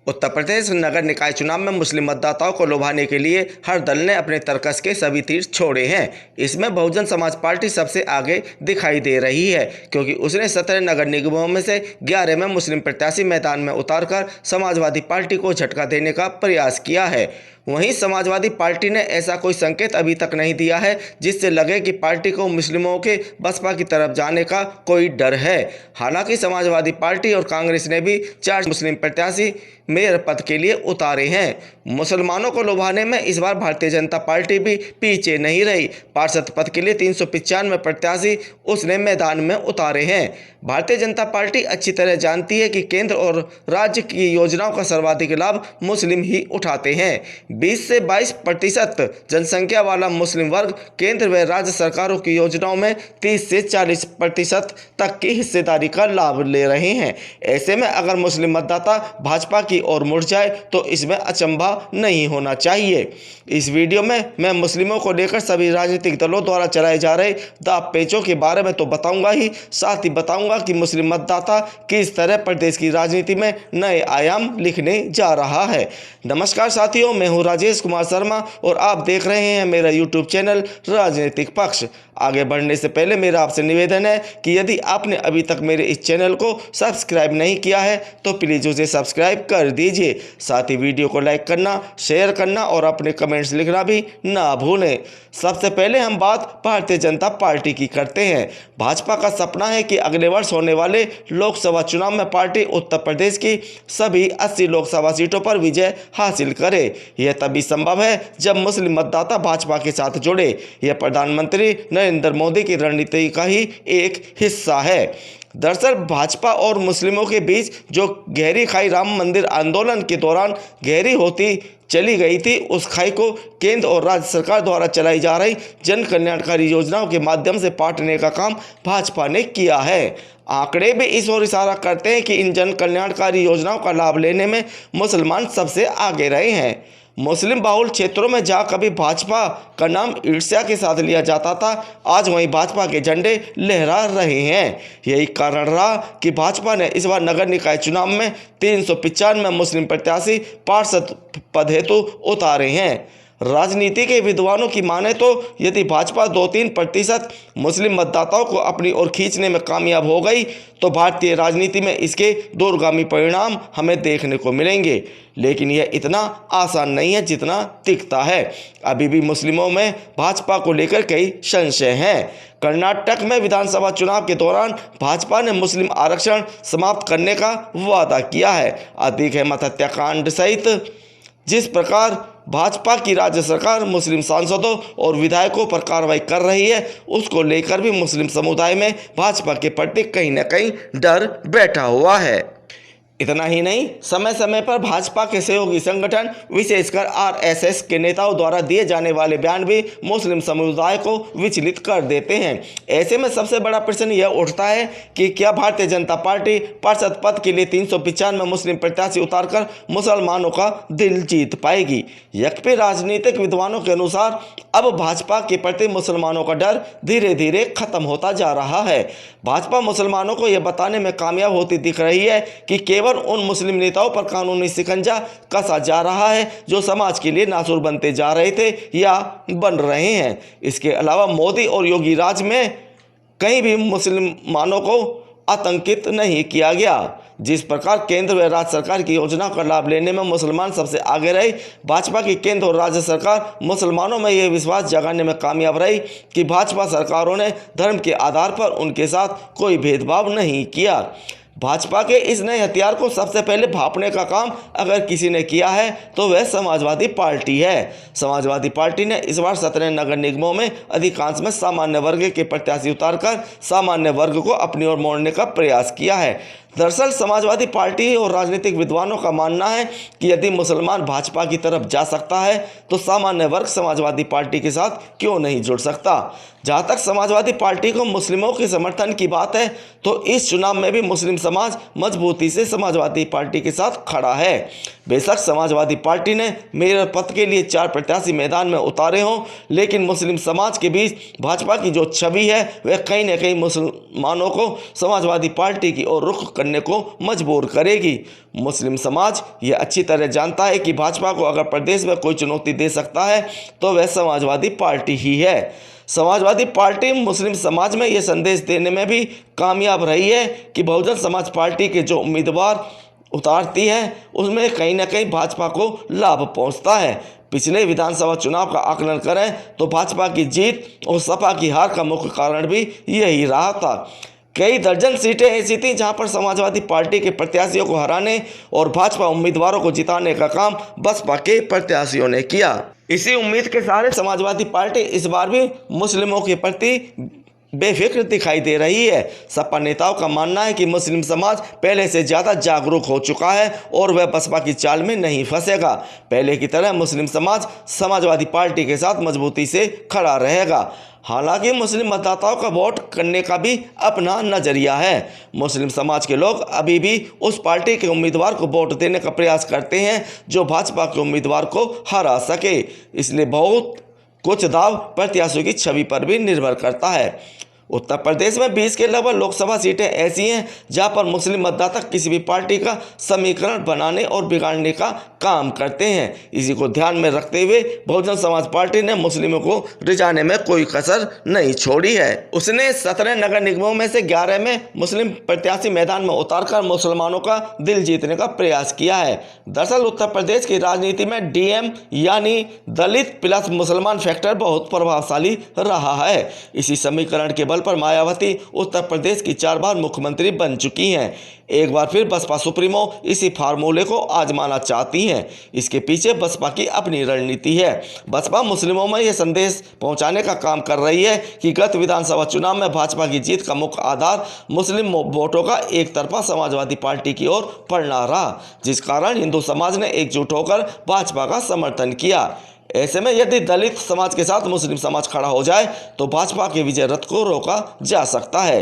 उत्तर प्रदेश नगर निकाय चुनाव में मुस्लिम मतदाताओं को लुभाने के लिए हर दल ने अपने तर्कस के सभी तीर छोड़े हैं। इसमें बहुजन समाज पार्टी सबसे आगे दिखाई दे रही है, क्योंकि उसने 17 नगर निगमों में से 11 में मुस्लिम प्रत्याशी मैदान में उतारकर समाजवादी पार्टी को झटका देने का प्रयास किया है। वहीं समाजवादी पार्टी ने ऐसा कोई संकेत अभी तक नहीं दिया है जिससे लगे कि पार्टी को मुस्लिमों के बसपा की तरफ जाने का कोई डर है। हालांकि समाजवादी पार्टी और कांग्रेस ने भी 4 मुस्लिम प्रत्याशी मेयर पद के लिए उतारे हैं। मुसलमानों को लुभाने में इस बार भारतीय जनता पार्टी भी पीछे नहीं रही। पार्षद पद के लिए 395 प्रत्याशी उसने मैदान में उतारे हैं। भारतीय जनता पार्टी अच्छी तरह जानती है कि केंद्र और राज्य की योजनाओं का सर्वाधिक लाभ मुस्लिम ही उठाते हैं। 20 से 22% जनसंख्या वाला मुस्लिम वर्ग केंद्र व राज्य सरकारों की योजनाओं में 30 से 40% तक की हिस्सेदारी का लाभ ले रहे हैं। ऐसे में अगर मुस्लिम मतदाता भाजपा की ओर मुड़ जाए तो इसमें अचंभा नहीं होना चाहिए। इस वीडियो में मैं मुस्लिमों को लेकर सभी राजनीतिक दलों द्वारा चलाए जा रहे दाव पेचों के बारे में तो बताऊंगा ही, साथ ही बताऊंगा कि मुस्लिम मतदाता किस तरह प्रदेश की राजनीति में नए आयाम लिखने जा रहा है। नमस्कार साथियों, मैं हूं राजेश कुमार शर्मा और आप देख रहे हैं मेरा यूट्यूब चैनल राजनीतिक पक्ष। आगे बढ़ने से पहले मेरा आपसे निवेदन है कि यदि आपने अभी तक मेरे इस चैनल को सब्सक्राइब नहीं किया है तो प्लीज़ उसे सब्सक्राइब कर दीजिए। साथ ही वीडियो को लाइक करना, शेयर करना और अपने कमेंट्स लिखना भी ना भूलें। सबसे पहले हम बात भारतीय जनता पार्टी की करते हैं। भाजपा का सपना है कि अगले वर्ष होने वाले लोकसभा चुनाव में पार्टी उत्तर प्रदेश की सभी 80 लोकसभा सीटों पर विजय हासिल करे। यह तभी संभव है जब मुस्लिम मतदाता भाजपा के साथ जुड़े। यह प्रधानमंत्री नरेंद्र मोदी की रणनीति का ही एक हिस्सा है। दरअसल भाजपा और मुस्लिमों के बीच जो गहरी खाई राम मंदिर आंदोलन के दौरान गहरी होती चली गई थी, उस खाई को केंद्र और राज्य सरकार द्वारा चलाई जा रही जन कल्याणकारी योजनाओं के माध्यम से पाटने का काम भाजपा ने किया है। आंकड़े भी इस ओर इशारा करते हैं कि इन जन कल्याणकारी योजनाओं का लाभ लेने में मुसलमान सबसे आगे रहे हैं। मुस्लिम बाहुल क्षेत्रों में जहां कभी भाजपा का नाम ईर्ष्या के साथ लिया जाता था, आज वहीं भाजपा के झंडे लहरा रहे हैं। यही कारण रहा कि भाजपा ने इस बार नगर निकाय चुनाव में 395 मुस्लिम प्रत्याशी पार्षद पद हेतु उतारे हैं। राजनीति के विद्वानों की माने तो यदि भाजपा 2-3% मुस्लिम मतदाताओं को अपनी ओर खींचने में कामयाब हो गई तो भारतीय राजनीति में इसके दूरगामी परिणाम हमें देखने को मिलेंगे। लेकिन यह इतना आसान नहीं है जितना दिखता है। अभी भी मुस्लिमों में भाजपा को लेकर कई संशय हैं। कर्नाटक में विधानसभा चुनाव के दौरान भाजपा ने मुस्लिम आरक्षण समाप्त करने का वादा किया है। अतीक अहमद हत्याकांड सहित जिस प्रकार भाजपा की राज्य सरकार मुस्लिम सांसदों और विधायकों पर कार्रवाई कर रही है, उसको लेकर भी मुस्लिम समुदाय में भाजपा के प्रति कहीं न कहीं डर बैठा हुआ है। इतना ही नहीं, समय समय पर भाजपा के सहयोगी संगठन विशेषकर आरएसएस के नेताओं द्वारा दिए जाने वाले बयान भी मुस्लिम समुदाय को विचलित कर देते हैं। ऐसे में सबसे बड़ा प्रश्न यह उठता है कि क्या भारतीय जनता पार्टी पार्षद पद के लिए 395 मुस्लिम प्रत्याशी उतारकर मुसलमानों का दिल जीत पाएगी। यद्यपि राजनीतिक विद्वानों के अनुसार अब भाजपा के प्रति मुसलमानों का डर धीरे धीरे खत्म होता जा रहा है। भाजपा मुसलमानों को यह बताने में कामयाब होती दिख रही है कि केवल उन मुस्लिम नेताओं पर कानूनी शिकंजा कसा जा रहा है जो समाज के लिए नासुर बनते जा रहे थे या बन रहे हैं। इसके अलावा मोदी और योगी राज में कहीं भी मुसलमानों को आतंकित नहीं किया गया। जिस प्रकार केंद्र व राज्य सरकार की योजना का लाभ लेने में मुसलमान सबसे आगे रहे, भाजपा की केंद्र और राज्य सरकार मुसलमानों में यह विश्वास जगाने में कामयाब रही कि भाजपा सरकारों ने धर्म के आधार पर उनके साथ कोई भेदभाव नहीं किया। भाजपा के इस नए हथियार को सबसे पहले भांपने का काम अगर किसी ने किया है तो वह समाजवादी पार्टी है। समाजवादी पार्टी ने इस बार 17 नगर निगमों में अधिकांश में सामान्य वर्ग के प्रत्याशी उतारकर सामान्य वर्ग को अपनी ओर मोड़ने का प्रयास किया है। दरअसल समाजवादी पार्टी और राजनीतिक विद्वानों का मानना है कि यदि मुसलमान भाजपा की तरफ जा सकता है तो सामान्य वर्ग समाजवादी पार्टी के साथ क्यों नहीं जुड़ सकता। जहाँ तक समाजवादी पार्टी को मुस्लिमों के समर्थन की बात है तो इस चुनाव में भी मुस्लिम समाज मजबूती से समाजवादी पार्टी के साथ खड़ा है। बेशक समाजवादी पार्टी ने मेयर पद के लिए 4 प्रत्याशी मैदान में उतारे हों, लेकिन मुस्लिम समाज के बीच भाजपा की जो छवि है वह कहीं न कहीं मुसलमानों को समाजवादी पार्टी की ओर रुख करने को मजबूर करेगी। मुस्लिम समाज ये अच्छी तरह जानता है कि भाजपा को अगर प्रदेश में कोई चुनौती दे सकता है तो वह समाजवादी पार्टी ही है। समाजवादी पार्टी मुस्लिम समाज में ये संदेश देने में भी कामयाब रही है कि बहुजन समाज पार्टी के जो उम्मीदवार उतारती है उसमें कहीं ना कहीं भाजपा को लाभ पहुंचता है। पिछले विधानसभा चुनाव का आकलन करें तो भाजपा की जीत और सपा की हार का मुख्य कारण भी यही रहा था। कई दर्जन सीटें ऐसी थीं जहां पर समाजवादी पार्टी के प्रत्याशियों को हराने और भाजपा उम्मीदवारों को जिताने का काम बसपा के प्रत्याशियों ने किया। इसी उम्मीद के सहारे समाजवादी पार्टी इस बार भी मुस्लिमों के प्रति बेफिक्र दिखाई दे रही है। सपा नेताओं का मानना है कि मुस्लिम समाज पहले से ज़्यादा जागरूक हो चुका है और वह बसपा की चाल में नहीं फंसेगा। पहले की तरह मुस्लिम समाज समाजवादी पार्टी के साथ मजबूती से खड़ा रहेगा। हालांकि मुस्लिम मतदाताओं का वोट करने का भी अपना नज़रिया है। मुस्लिम समाज के लोग अभी भी उस पार्टी के उम्मीदवार को वोट देने का प्रयास करते हैं जो भाजपा के उम्मीदवार को हरा सके। इसलिए बहुत कुछ दाव प्रत्याशियों की छवि पर भी निर्भर करता है। उत्तर प्रदेश में 20 के लगभग लोकसभा सीटें ऐसी हैं जहां पर मुस्लिम मतदाता किसी भी पार्टी का समीकरण बनाने और बिगाड़ने का काम करते हैं। इसी को ध्यान में रखते हुए बहुजन समाज पार्टी ने मुस्लिमों को रिझाने में कोई कसर नहीं छोड़ी है। उसने 17 नगर निगमों में से 11 में मुस्लिम प्रत्याशी मैदान में उतारकर मुसलमानों का दिल जीतने का प्रयास किया है। दरअसल उत्तर प्रदेश की राजनीति में डीएम यानी दलित प्लस मुसलमान फैक्टर बहुत प्रभावशाली रहा है। इसी समीकरण के बल पर मायावती उत्तर प्रदेश की 4 बार मुख्यमंत्री बन चुकी हैं। एक बार फिर बसपा सुप्रीमो इसी फार्मूले को आजमाना चाहती हैं। इसके पीछे बसपा की अपनी रणनीति है। बसपा मुस्लिमों में यह संदेश पहुंचाने का काम कर रही है कि गत विधानसभा चुनाव में भाजपा की जीत का मुख्य आधार मुस्लिम वोटों का एक तरफा समाजवादी पार्टी की ओर पड़ना रहा, जिस कारण हिंदू समाज ने एकजुट होकर भाजपा का समर्थन किया। ऐसे में यदि दलित समाज के साथ मुस्लिम समाज खड़ा हो जाए तो भाजपा के विजय रथ को रोका जा सकता है।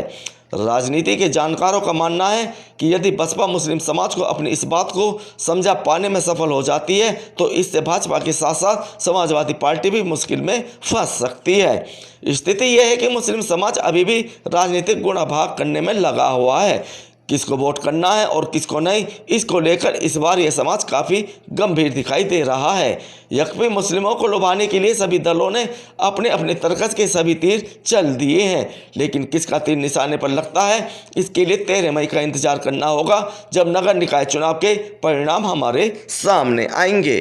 राजनीति के जानकारों का मानना है कि यदि बसपा मुस्लिम समाज को अपनी इस बात को समझा पाने में सफल हो जाती है तो इससे भाजपा के साथ साथ समाजवादी पार्टी भी मुश्किल में फंस सकती है। स्थिति यह है कि मुस्लिम समाज अभी भी राजनीतिक गुणा भाग करने में लगा हुआ है। किसको वोट करना है और किसको नहीं, इसको लेकर इस बार यह समाज काफ़ी गंभीर दिखाई दे रहा है। यकवी मुस्लिमों को लुभाने के लिए सभी दलों ने अपने अपने तर्कस के सभी तीर चल दिए हैं, लेकिन किसका तीर निशाने पर लगता है इसके लिए 13 मई का इंतजार करना होगा, जब नगर निकाय चुनाव के परिणाम हमारे सामने आएंगे।